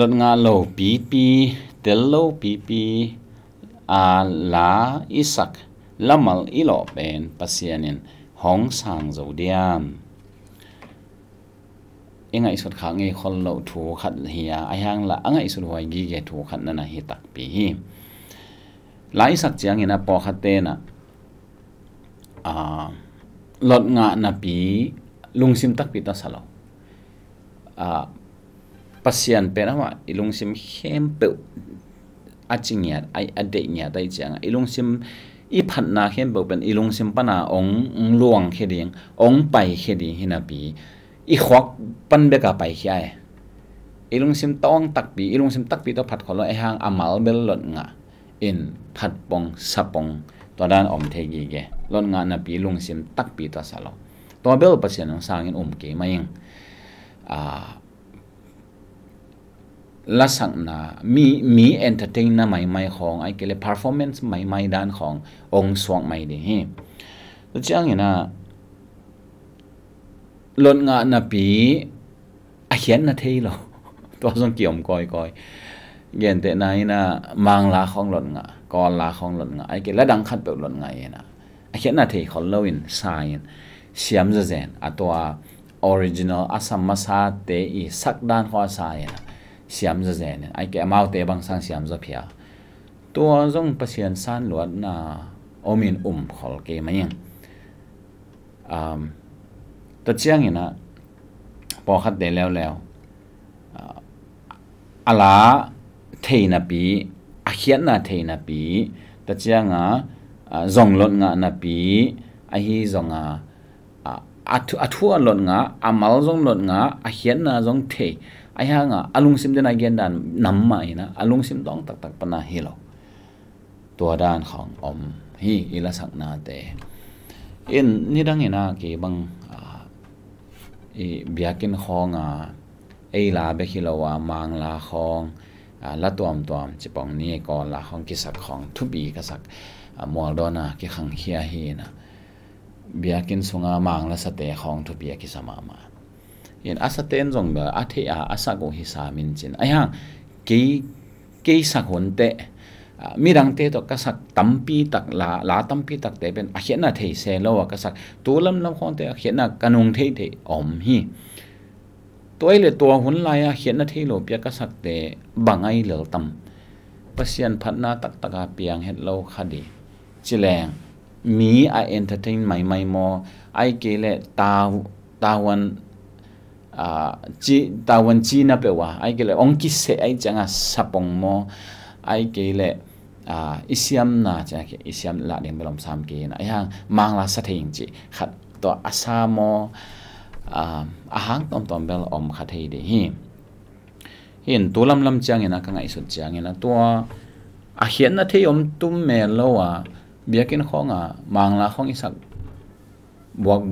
ลดงาโลปีปีเตลโลปีปีลาอิสักละมัลอิโลเป็นปัสยานินห้องสังโจเดียมยังไงสุดข้างไอ้คนเราถูกขัดเฮียไอ้ยังละยังไงสุดวัยกีเกถูกขัดนั่นนะฮิตักปีหลายสักจังเห็นนะพอขัดเตนะลดงาหน้าปีลุงซิมตักปีตัสละปัสยานเป็นว่าลุงซิมเข้มเปิดอาจริงเนี่ยไอ้อดีตเนี่ยได้จังลุงซิมอีพันนาเข้มเปิดเป็นลุงซิมปนาองลวงแค่เดียงองไปแค่เดียงเห็นนะปีอีขวักปันเบกาไปขี้ไอ้ลุงซิมต้องตักปีลุงซิมตักปีต้องผัดขอลไอ้หางอามัลเบลลดงะอินผัดปงสับปงตัวด้านอมเทกีเกลดงานนะปีลุงซิมตักปีตัวสลอตัวเบลปัสยานสร้างอินเกมายังละสังนามีเอนเตอร์เทนนะใหม่ๆของไอ้เกลเพอร์ฟอร์แมนซ์ใหม่ๆด้านขององค์สวงใหม่ดีฮีตัวเจ้าอย่างน่ะลดงานนะปีเขียนนะเที่ยวตัวส่งเกี่ยมก้อยเย็นแต่ไหนนะมังลาของลดงาก่อนลาของลดงาไอ้เกละดังคัดเปิดลดงาเนะเขียนนะเที่ยวของเราอินไซน์เสียมจะเจนตัวออริจินัลอาสัมมาซาเตอีสักด้านหัวไซน์เสียมจะเจนไอ้เกมาเตบางสังเสียมจะเพียตัวส่งประเสียนสั้นหลวดนะโอมินขอลเกมายังตัวเชียงอย่างนะพอคัดเดแล้วอาลาเทนาปีเขียนนาเทนาปีตัวเชียงจงลดงานาปีฮีจงทั่วลดงาอามัลจงลดงาเขียนนาจงเทฮะอลุงซิมเดนไอเกนดันนำมานะอลุงซิมต้องตักปนาฮิโลตัวด้านของฮีอิลสักนาเตนี่ดังเห็นนะเกี่ยบังเบียกินของไอลาเบคิโลวามังลาของละตัวจิปองนี่ก่อนลาของกิสักของทุบีกิสักมัวดอนากิขังเฮียฮีนะเบียกินสุงามังละสเตของทุบีกิสมายันอาสเตนจงเบออาเทียอาสักหิสามินจินไอ้ห่างกี่สักคนเตมีดังเตตก็สักตั้มปีตักลาตั้มปีตักเตเป็นเขียนน่ะเทเซโลก็สักตัวลำของเตเขียนน่ะกนุงเทฮีตัวไอ้เลยตัวหุ่นลายเขียนน่ะเทโลเปียก็สักเตบังไอเหลือตั้มปัสยันพัฒนาตักเปียงเฮ็ดโลคดีจิแรงมีไอเอนเตอร์เทนใหม่ๆมอไอเกเลตาวันจีน่ะเปว่าไอเกเลองกิเสไอจังสะปงมอไอเกเลอิสยามนะจ้ะอิสยามละเดียงเบลมสามเกนะไอ้ห่างมังลาสะเทงจีขัดตัวอาซามอาหางตอมเบลขัดเฮดีเห็นตัวลำจังเห็นนะกังไอสุดจังเห็นนะตัวเขียนนะที่ตุ้มเมลโลเบียกินของมังลาของอิสัก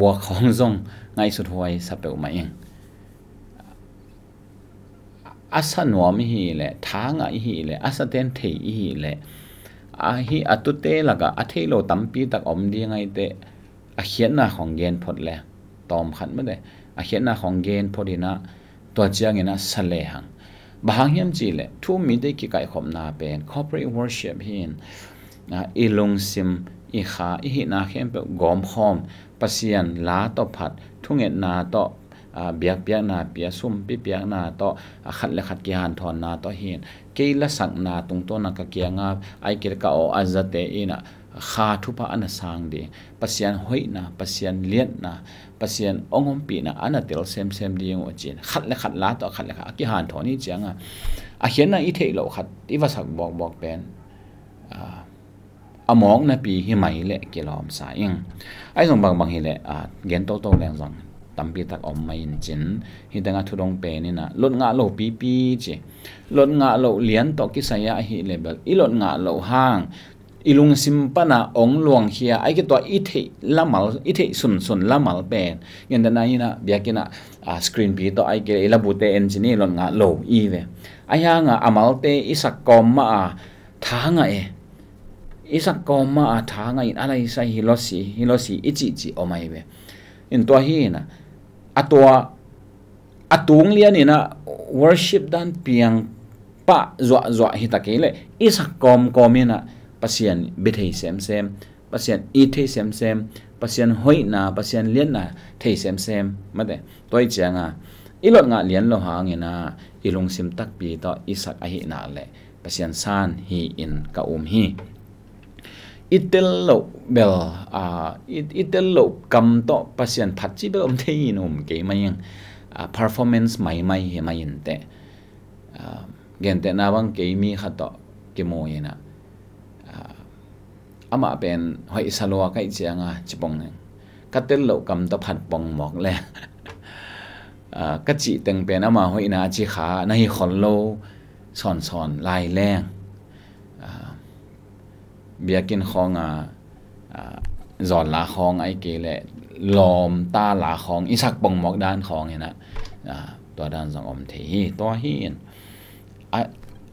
บวกของทรงไงสุดหวยสับเปลมาเองอาสนวมฮีแหละทางฮีแหละอาสเตนเทฮีแหละฮีอตุเตละก็อเทโลตัมปีตักดีไงเตเขียนหน้าของเกณฑ์พดแหละตอมขันไม่ได้เขียนหน้าของเกณฑ์พอดีนะตัวเจียงนะสเลหังบางเฮียมจีแหละทุ่มมีได้กี่ไก่ขมนาเป็น corporate worship หินอีลงซิมอีขาอีหินาเข้มเป็นกอมหอมปัสยันลาต่อผัดทุ่งเอ็ดนาต่อเบียกนาเปียซุ่มปีเปียกนาต่อขัดและขัดกีหันทอนนาต่อเห็นเกลสักนาตรงต้นนักเกียงไอเกลกาโออัจเตอินะขาทุพะอันสังดีปัสยันหอยนะปัสยันเลียนนะปัสยันองค์ปีนะอันนั้นเตลเซมดีงวจินขัดและขัดลาต่อขัดและขัดกีหันทอนนี่จังเขียนนะอีเทโลขัดอีวาสักบอกเป็นมองนะปีหิมัยเละเกลอมสายยังไอ้สมบางเฮเละเกนโตแรงสังตัมปีตักไม่ยินจินฮิตังทุดงเปนี่นะลดงาโลปีเจลดงาโลเลียนตอกิสยาฮิเลเบลอีลดงาโลห้างอีลุงซิมปนาองหลวงเฮียไอ้ก็ตัวอีเทละมัลอีเทสุนละมัลเป็นยันแต่ไหนนะเบียกินะสกรีนปีตัวไอ้เกลละบุเตเอนจินีลดงาโลอีเวไอ้ยังอามัลเตอิสักกอมมาทางอิสักกอมมาทางอะไรใส่ฮิโรซิอิจิโอไม่เวอินตัวฮีนะตัว atung lian ina worship dan piang pa zwa hi takele isak kom komina pasian bethei sem pasian i thei sem pasian hoina pasian lian na thei sem mate toi changa ilot nga lian lo hangina ilung sim tak pi to isak ahi na le pasian san hi in ka hi itel lo bel itel lo kam to pasian phachi be thei in ke mayang performance mai he mayin te gente na bang ke mi khato ke moyena ama ben hoi salwa kai chianga chipong ne katel lo kam to phat pong mok le ka chi teng pen ama hoi na chi kha na hi khol lo son lai leng biakin khonga zon la khong ai ke le lom ta la khong isak pong mok dan khong inaตัวด้านสังอมเทีตัวหิน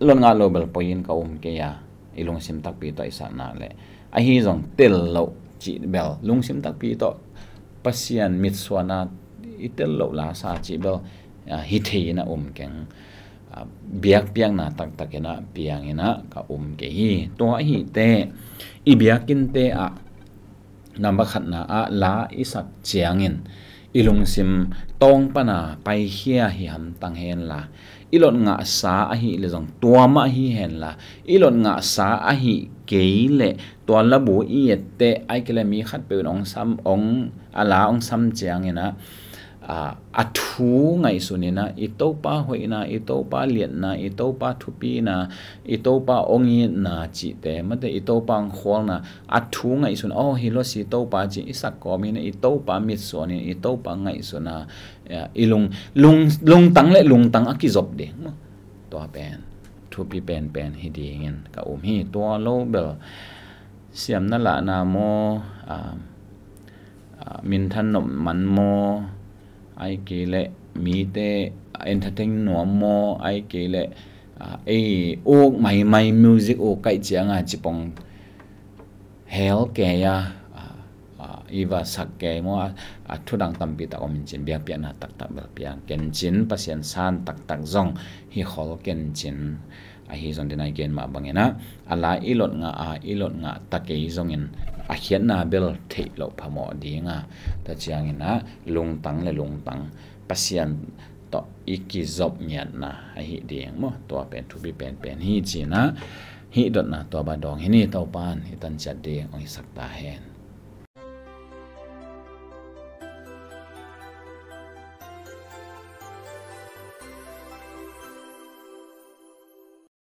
ลนงาโลเบลปอยินกับเกียอีลุงซิมตักปีต่ออิสานาเลยไอฮีจงเตลโลจีเบลลุงซิมตักปีต่อปัสยันมิดสวนาอีเตลโลลาซาจีเบลฮิเทีนะเกงเบียกเปียงนาตักเกนะเปียงนะกับเกียตัวหิเตอีเบียกินเตอะนำบักขัดนาลาอิสักเจียงินilung sim tong pana pai hia hi ham tang hen la ilon nga sa a hi le jong tua ma hi hen la ilon nga sa a hi keile tua la bu i ete ai kele mi khat pe ong sam ong ala ong sam chiang ina a thu ngai sunina I to pa hoina I to pa lian na I to pa thupi na I to pa ongi na chi te mate I to pa khol na a thu ngai sun hi lo si to pa chi isak ko mi na I to pa mit so ni I to pa ngai suna lung tang le lung tang akizop de to pen thupi pen hi ding in ka hi to lo bel siam na la na mo min than nom man mo ai kể lệ mi te entertain no mo ai kể lệ o mai music o kai chiang chipong hell ke ya iwa sak ke mo thudang tampi ta om chin bia pia na tak bel pia ken chin pasien san tak zong hi khol ken chin hi zong dinai gen ma bangena ala ilot nga takei zongin a hian na bel thei lo phamo dinga ta chiang ina lung tang pasian to ikizop nyan na hi ding mo to pen thu bi pen hi china hi dot na to ba dong hi ni to pan hi tan chat de ong sak ta hen